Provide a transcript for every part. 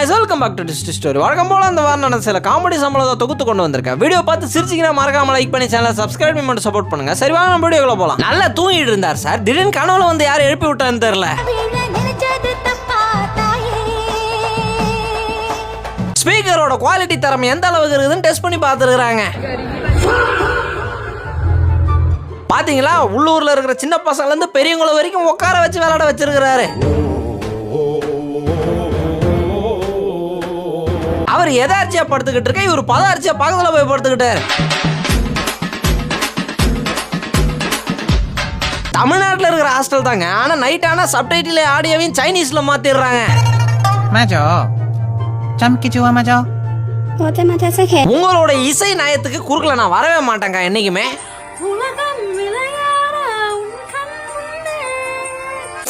guys, welcome back to Twist Story. வழக்கம் போல அந்த வாரம் நடந்த சில காமெடி சம்பளத்தை தொகுத்து கொண்டு வந்திருக்கேன். வீடியோ பார்த்து சிரிச்சிங்கன்னா மறக்காம லைக் பண்ணி சேனலை சப்ஸ்கிரைப் பண்ணி சப்போர்ட் பண்ணுங்க. சரி வாங்க நம்ம வீடியோக்குள்ள போலாம். நல்லா தூங்கிட்டு இருந்தார் சார். திடீர்னு கனவுல வந்து யார் எழுப்பி விட்டான்னு தெரியல. ஸ்பீக்கரோட குவாலிட்டி தரம் எந்த அளவுக்கு இருக்குதுன்னு டெஸ்ட் பண்ணி பார்த்துருக்காங்க. பாத்தீங்களா, உள்ளூர்ல இருக்கிற சின்ன பசங்கள்ல இருந்து பெரியவங்கள வரைக்கும் உட்கார வச்சு விளையாட வச்சிருக்கிறாரு. அவர் எதார்ச்சியா படுத்துக்கிட்டு இருக்க, இவர் பதார்ச்சியா பக்கத்துல போய் படுத்துக்கிட்டாரு. தமிழ்நாட்டில் இருக்கிற ஹாஸ்டல் தாங்க, ஆனா நைட் ஆனா சப்டைட்டில் ஆடியோவையும் சைனீஸ்ல மாத்திடுறாங்க. உங்களோட இசை நயத்துக்கு குறுக்கல நான் வரவே மாட்டேங்க என்னைக்குமே.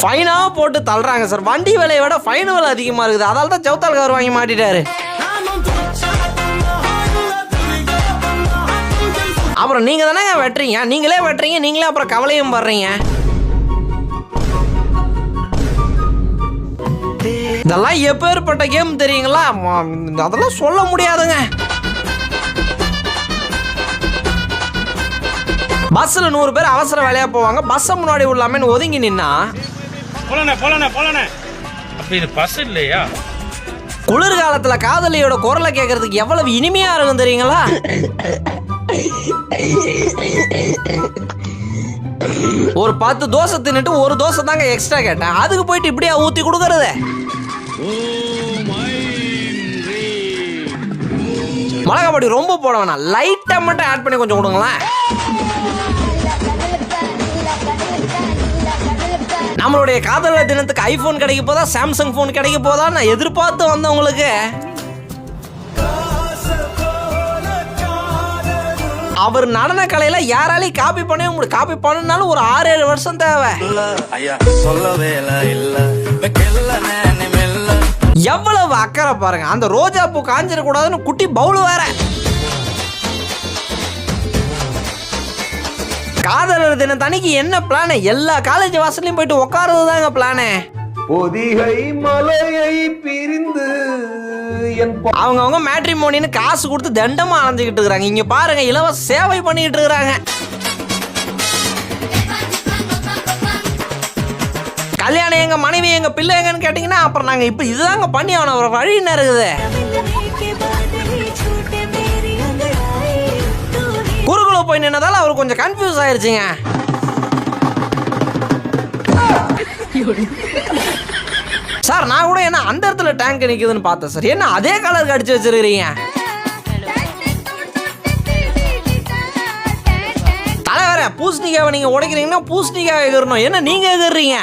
ஃபைனா போட்டு தள்ளுறாங்க சார். வண்டி விலையை விட ஃபைன் விலை அதிகமா இருக்குது. அதால தான் சவுத்தால் கவர் வாங்கி மாட்டிட்டாரு. அப்புறம் நீங்க தானே வெட்டுறீங்க, நீங்களே வெட்டுறீங்க, நீங்களே அப்புறம் கவலையும் படுறீங்க. இதெல்லாம் எப்பேற்பட்ட கேம் தெரியுங்களா? அதெல்லாம் சொல்ல முடியாதுங்க. பஸ்ல 100 பேர் அவசர வேலையா போவாங்க. பஸ் முன்னாடி உள்ளாம ஒதுங்கி நின்னா குளிர்காலத்துல காதலியோட குரலை கேட்கறதுக்கு எவ்வளவு இனிமையா இருக்கும் தெரியுங்களா? ஒரு 10 தோசை தின்னுட்டு ஒரு தோசை தாங்க எக்ஸ்ட்ரா கேட்டேன். அதுக்கு போயிட்டு இப்படியா ஊத்தி கொடுக்கறது? மிளகாப்பொடி ரொம்ப போட வேணாம், லைட்டா மட்டும் ஆட் பண்ணி கொஞ்சம் கொடுங்களேன். நம்மளுடைய காதலர் தினத்துக்கு ஐபோன் கிடைக்க போதா, சாம்சங் போன் கிடைக்க போதா நான் எதிர்பார்த்து வந்தவங்களுக்கு அவர் நடன கலையில யாராலையும் காப்பி பண்ணவே முடியும். காப்பி பண்ணனாலும் ஒரு 6-7 வருஷம் தேவை. எவ்வளவு அக்கறை பாருங்க. அந்த ரோஜா பூ காஞ்சிட கூடாதுன்னு குட்டி பவுல் வேற. காதலர் தின தனிக்கு என்ன பிளான்? எல்லா காலேஜ் வாசல்லையும் போயிட்டு உட்கார்றது தாங்க பிளானு. பொதிகை மலையை பிரிந்து அவங்க மேட்ரிமோனின்னு காசு கொடுத்து தண்டமா அலைஞ்சுக்கிட்டு இருக்காங்க. இங்க பாருங்க, இலவச சேவை பண்ணிட்டு இருக்காங்க. கல்யாணம் எங்க மனைவி எங்க பிள்ளை எங்கன்னு கேட்டீங்கன்னா அப்புறம் நாங்க இப்ப இதுதாங்க பண்ணி அவன ஒரு வழி என்ன இருக்குது. குறுக்குள்ள போய் நின்னதால அவர் கொஞ்சம் கன்ஃபியூஸ் ஆயிருச்சுங்க. சார் நான் கூட என்ன அந்த இடத்துல டேங்க் நிக்குதுன்னு பார்த்தேன் சார். என்ன அதே கலருக்கு அடிச்சு வச்சிருக்கீங்க? தலைவர பூசணிக்காவை நீங்க உடைக்கிறீங்கன்னா பூசணிக்காவை எதிரணும். என்ன நீங்க எதிர்றீங்க?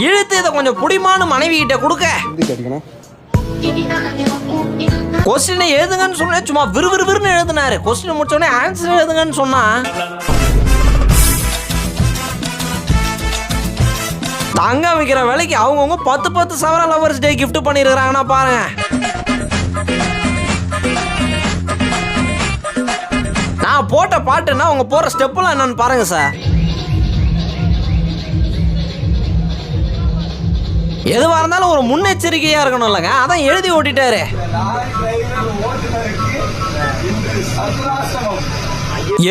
இழுத்து இதை கொஞ்சம் புடிமானு மனைவி கிட்ட கொடுக்க. கொஸ்டினை எழுதுங்கன்னு சொன்ன சும்மா விறுவிறுன்னு எழுதினாரு. கொஸ்டின் முடிச்சோடனே ஆன்சர் எழுதுங்கன்னு சொன்னா தங்க விற்கிற வேலைக்கு அவங்கவுங்க 10 சவரன் லவர்ஸ் டே கிஃப்ட் பண்ணிருக்காங்கன்னா பாருங்க. நான் போட்ட பாட்டுன்னா அவங்க போற ஸ்டெப்லாம் என்னன்னு பாருங்க சார். எதுவா இருந்தாலும் ஒரு முன்னெச்சரிக்கையா இருக்கணும் இல்லைங்க, அதான் எழுதி ஓட்டிட்டாரு.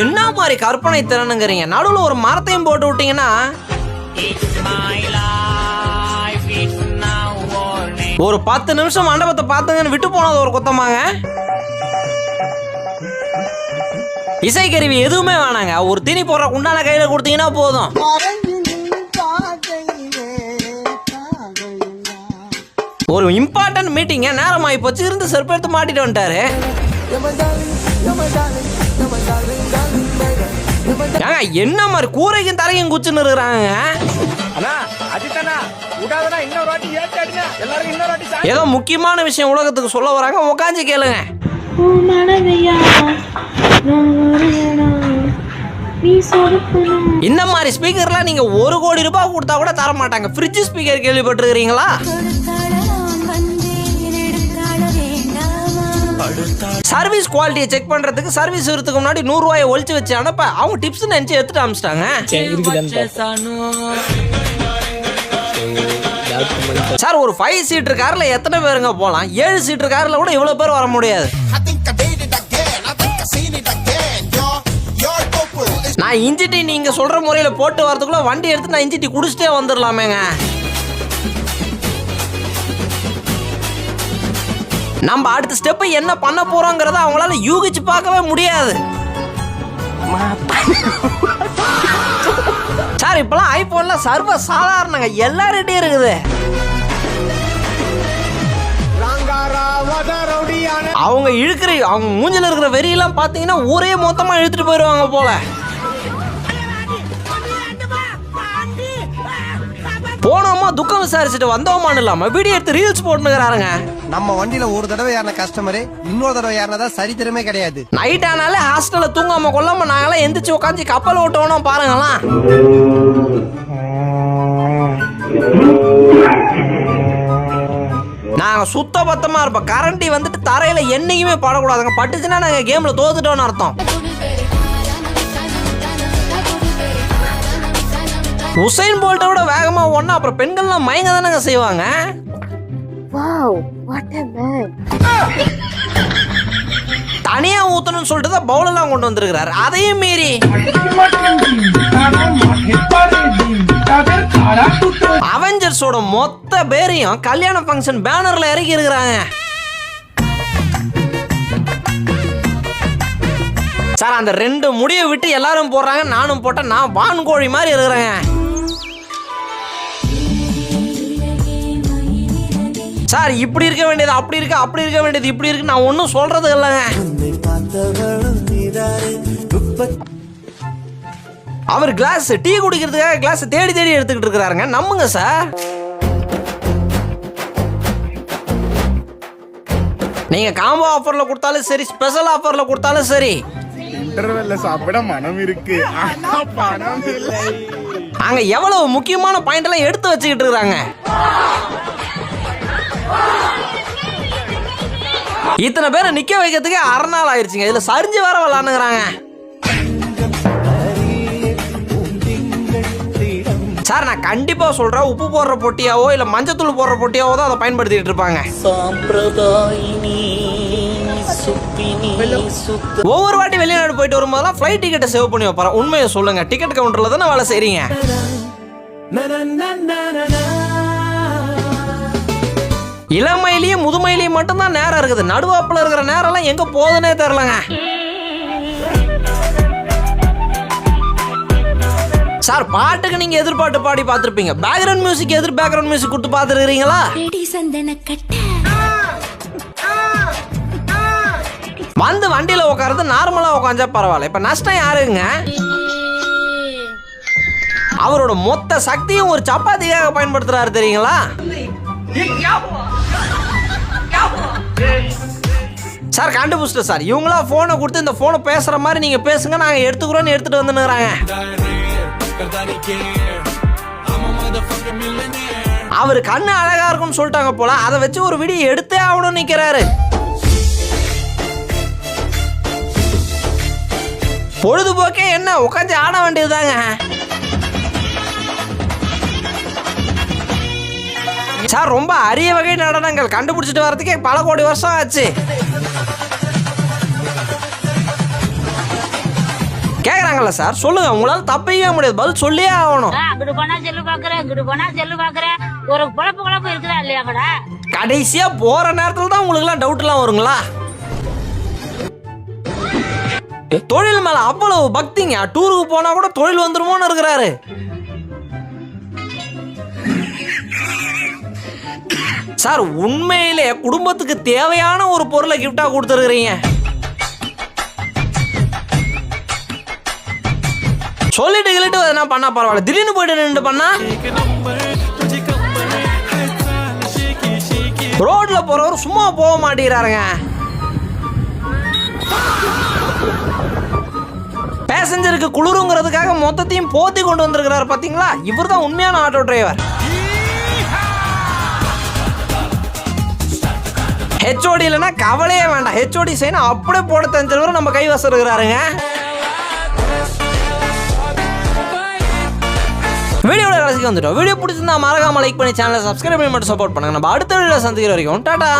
என்ன மாதிரி கற்பனை திறனுங்கிறீங்க? நடுவில் ஒரு மரத்தையும் போட்டு விட்டீங்கன்னா ஒரு 10 நிமிஷம் மண்டபத்தை பார்த்துங்கன்னு விட்டு போனது ஒரு குத்தமாங்க. இசைக்கருவி எதுவுமே வேணாங்க, ஒரு திணி போடுற குண்டான கையில கொடுத்தீங்கன்னா போதும். ஒரு இம்பார்ட்டன்ட் மீட்டிங்க நேரமாயி போச்சு, இருந்து செருப்பெடுத்து மாட்டிட்டு வந்துட்டாரு. என்ன மாதிரி கூரைக்கும் தரையும் குச்சுன்னு இருக்கிறாங்க. ஏதோ முக்கியமான விஷயம் உலகத்துக்கு சொல்ல வராங்க, உட்காந்து கேளுங்க. இந்த மாதிரி ஸ்பீக்கர்லாம் நீங்க 1 கோடி ரூபாய் கொடுத்தா கூட தர மாட்டாங்க. ஃப்ரிட்ஜ் ஸ்பீக்கர் கேள்விப்பட்டிருக்கிறீங்களா? சர்வீஸ் குவாலிட்டியை செக் பண்றதுக்கு சர்வீஸ் வரதுக்கு முன்னாடி 100 ரூபாயை ஒழிச்சு வச்சு அனுப்ப அவங்க டிப்ஸ் நினைச்சு எடுத்துட்டு அமிச்சிட்டாங்க. சார் ஒரு 5 சீட்டர் கார்ல எத்தனை பேருங்க போலாம்? 7 சீட்டர் கார்ல கூட இவ்வளவு பேர் வர முடியாது. நான் இன்ஜி டீ நீங்க சொல்ற முறையில போட்டு வரதுக்குள்ள வண்டி எடுத்து நான் இன்ஜி டீ குடிச்சிட்டே வந்துடலாமேங்க. நம்ம அடுத்த ஸ்டெப் என்ன பண்ண போறோங்கிறத அவங்களால யூகிச்சு பார்க்கவே முடியாது. சார் இப்பெல்லாம் ஐபோன்ல சர்வ சாதாரணங்க, எல்லார்கிட்டயும் இருக்குது. அவங்க இழுக்கிற அவங்க மூஞ்சில இருக்கிற வெறியெல்லாம் பாத்தீங்கன்னா ஊரே மொத்தமா இழுத்துட்டு போயிருவாங்க போல. போனோமா துக்கம் விசாரிச்சுட்டு வந்தோமான்னு இல்லாம வீடியோ எடுத்து ரீல்ஸ் போட்டுக்கிறாருங்க. நம்ம வண்டியில ஒரு தடவை ஏறின கஸ்டமரு இன்னொரு தடவை ஏறினதா சரித்திரமே கிடையாது. நைட் ஆனாலே ஹாஸ்டல்ல தூங்காம கொள்ளாம நாங்களாம் எந்திரிச்சு உட்காந்து கப்பல் ஓட்டணும் பாருங்களாம். நாங்க சுத்த பத்தமா இருப்போம். கரண்டி வந்துட்டு தரையில என்னைக்குமே படக்கூடாதுங்க. பட்டுச்சுன்னா நாங்க கேம்ல தோத்துட்டோம்னு அர்த்தம். உசைன் போல்ட்டை விட வேகமா ஓடனா அப்புறம் பெண்கள்லாம் மயங்க தானங்க செய்வாங்க. தனியா ஊத்தணும்னு சொல்லிட்டு தான் பவுல் எல்லாம் கொண்டு வந்திருக்கிறாரு. அதையும் மீறி அவெஞ்சர்ஸோட மொத்த பேரையும் கல்யாண ஃபங்க்ஷன் பேனர்ல இறக்கி இருக்கிறாங்க. சார் அந்த 2 முடியை விட்டு எல்லாரும் போடுறாங்க, நானும் போட்டேன். நான் வான்கோழி மாதிரி இருக்கிறேங்க. சார் இப்படி இருக்க வேண்டியது அப்படி இருக்கு, அப்படி இருக்க வேண்டியது இப்படி இருக்கு, நான் ஒன்னும் சொல்றது இல்லைங்க. அவர் கிளாஸ் டீ குடிக்கிறதுக்காக கிளாஸ் தேடி தேடி எடுத்துக்கிட்டு இருக்கிறாருங்க. நம்புங்க சார். நீங்க காம்போ ஆஃபர்ல கொடுத்தாலும் சரி, ஸ்பெஷல் ஆஃபர்ல கொடுத்தாலும் சரி, இன்டர்வெல்ல சாப்பிட மனம் இருக்கு, ஆனா பணம் இல்லை. அங்க எவ்வளவு முக்கியமான பாயிண்ட் எல்லாம் எடுத்து வச்சுக்கிட்டு இருக்காங்க. இத்தனை பேரை நிக்க வைக்கிறதுக்கு 1/2 நாள் ஆயிடுச்சுங்க. இதுல சரிஞ்சு வர விளாண்டுங்கிறாங்க. சார் நான் கண்டிப்பா சொல்றேன், உப்பு போடுற பொட்டியாவோ இல்ல மஞ்சத்தூள் போடுற பொட்டியாவோ தான் அதை பயன்படுத்திட்டு இருப்பாங்க. ஒவ்வொரு வாட்டி வெளிநாடு போயிட்டு வரும்போதெல்லாம் ஃப்ளைட் டிக்கெட்டை சேவ் பண்ணி வைப்பாரு. உண்மையை சொல்லுங்க, டிக்கெட் கவுண்டர்ல தானே வேலை செய்றீங்க. இளமையிலயும் முதுமையிலயும் மட்டும்தான் நேரம் இருக்குது. நடுவாப்புல இருக்கிற நேரம் எல்லாம் எங்க போகுதுன்னே தெரியலங்க. சார் பாட்டுக்கு நீங்க எதிர்பார்த்து பாடி பார்த்திருப்பீங்க. பேக்ரவுண்ட் மியூசிக் பேக்ரவுண்ட் மியூசிக் கொடுத்து பார்த்துருக்கீங்களா? வந்து வண்டியில உட்கார்றது நார்மலா உட்காந்தா பரவாயில்ல. இப்ப நஷ்டம் யாருங்க? அவரோட மொத்த சக்தியும் ஒரு சப்பாத்திக்காக பயன்படுத்துறாரு தெரியுங்களா? சார் கண்டுபிடிச்சிட்டு சார், இவங்களா போனை கொடுத்து இந்த போனை பேசுற மாதிரி நீங்க பேசுங்க, நாங்க எடுத்துக்கிறோம்னு எடுத்துட்டு வந்துனுறாங்க. அவரு கண்ணு அழகா இருக்கும்னு சொல்லிட்டாங்க போல, அதை வச்சு ஒரு வீடியோ எடுத்தே ஆகணும்னு நிக்கிறாரு. பொழுதுபோக்கே என்ன, உட்காந்து ஆட வேண்டியதுதாங்க. சார் ரொம்ப அரிய வகை நடனங்கள் கண்டுபிடிச்சிட்டு வரதுக்கே பல கோடி வருஷம் ஆச்சு. கேக்குறாங்கல்ல சார், சொல்லுங்க, உங்களால தப்பிக்க முடியாது, பதில் சொல்லியே ஆகணும். கடைசியா போற நேரத்துல தான் உங்களுக்கு எல்லாம் டவுட் எல்லாம் வருங்களா? தொழில் மேல அவ்வளவு பக்திங்க. டூருக்கு போனா கூட தொழில் வந்துருமோன்னு இருக்கிறாரு. சார் உண்மையிலே குடும்பத்துக்கு தேவையான ஒரு பொருளை கிஃப்டா கொடுத்துருக்கீங்க. சொல்லிட்டு கிளிட்டு என்ன பண்ணா பரவாயில்ல, திடீர்னு போயிட்டு நின்று பண்ணா. ரோட்ல போறவர் சும்மா போக மாட்டேங்கிறாருங்க. பேசஞ்சருக்கு குளிருங்கிறதுக்காக மொத்தத்தையும் போத்தி கொண்டு வந்திருக்கிறாரு பாத்தீங்களா? இவர் தான் உண்மையான ஆட்டோ டிரைவர். ஹெச்ஓடி இல்லைன்னா கவலையே வேண்டாம். ஹெச்ஓடி சைனா அப்படியே போட தெரிஞ்சவர் நம்ம கைவசம் இருக்கிறாருங்க. வீடியோட கடைசிக்கு வந்துட்டோம். வீடியோ பிடிச்சிருந்தா மறக்காம லைக் பண்ணி சேனலை சப்ஸ்கிரைப் பண்ணி மட்டும் சப்போர்ட் பண்ணுங்க. நம்ம அடுத்த வீடியோல சந்திக்கிற வரைக்கும் டாடா.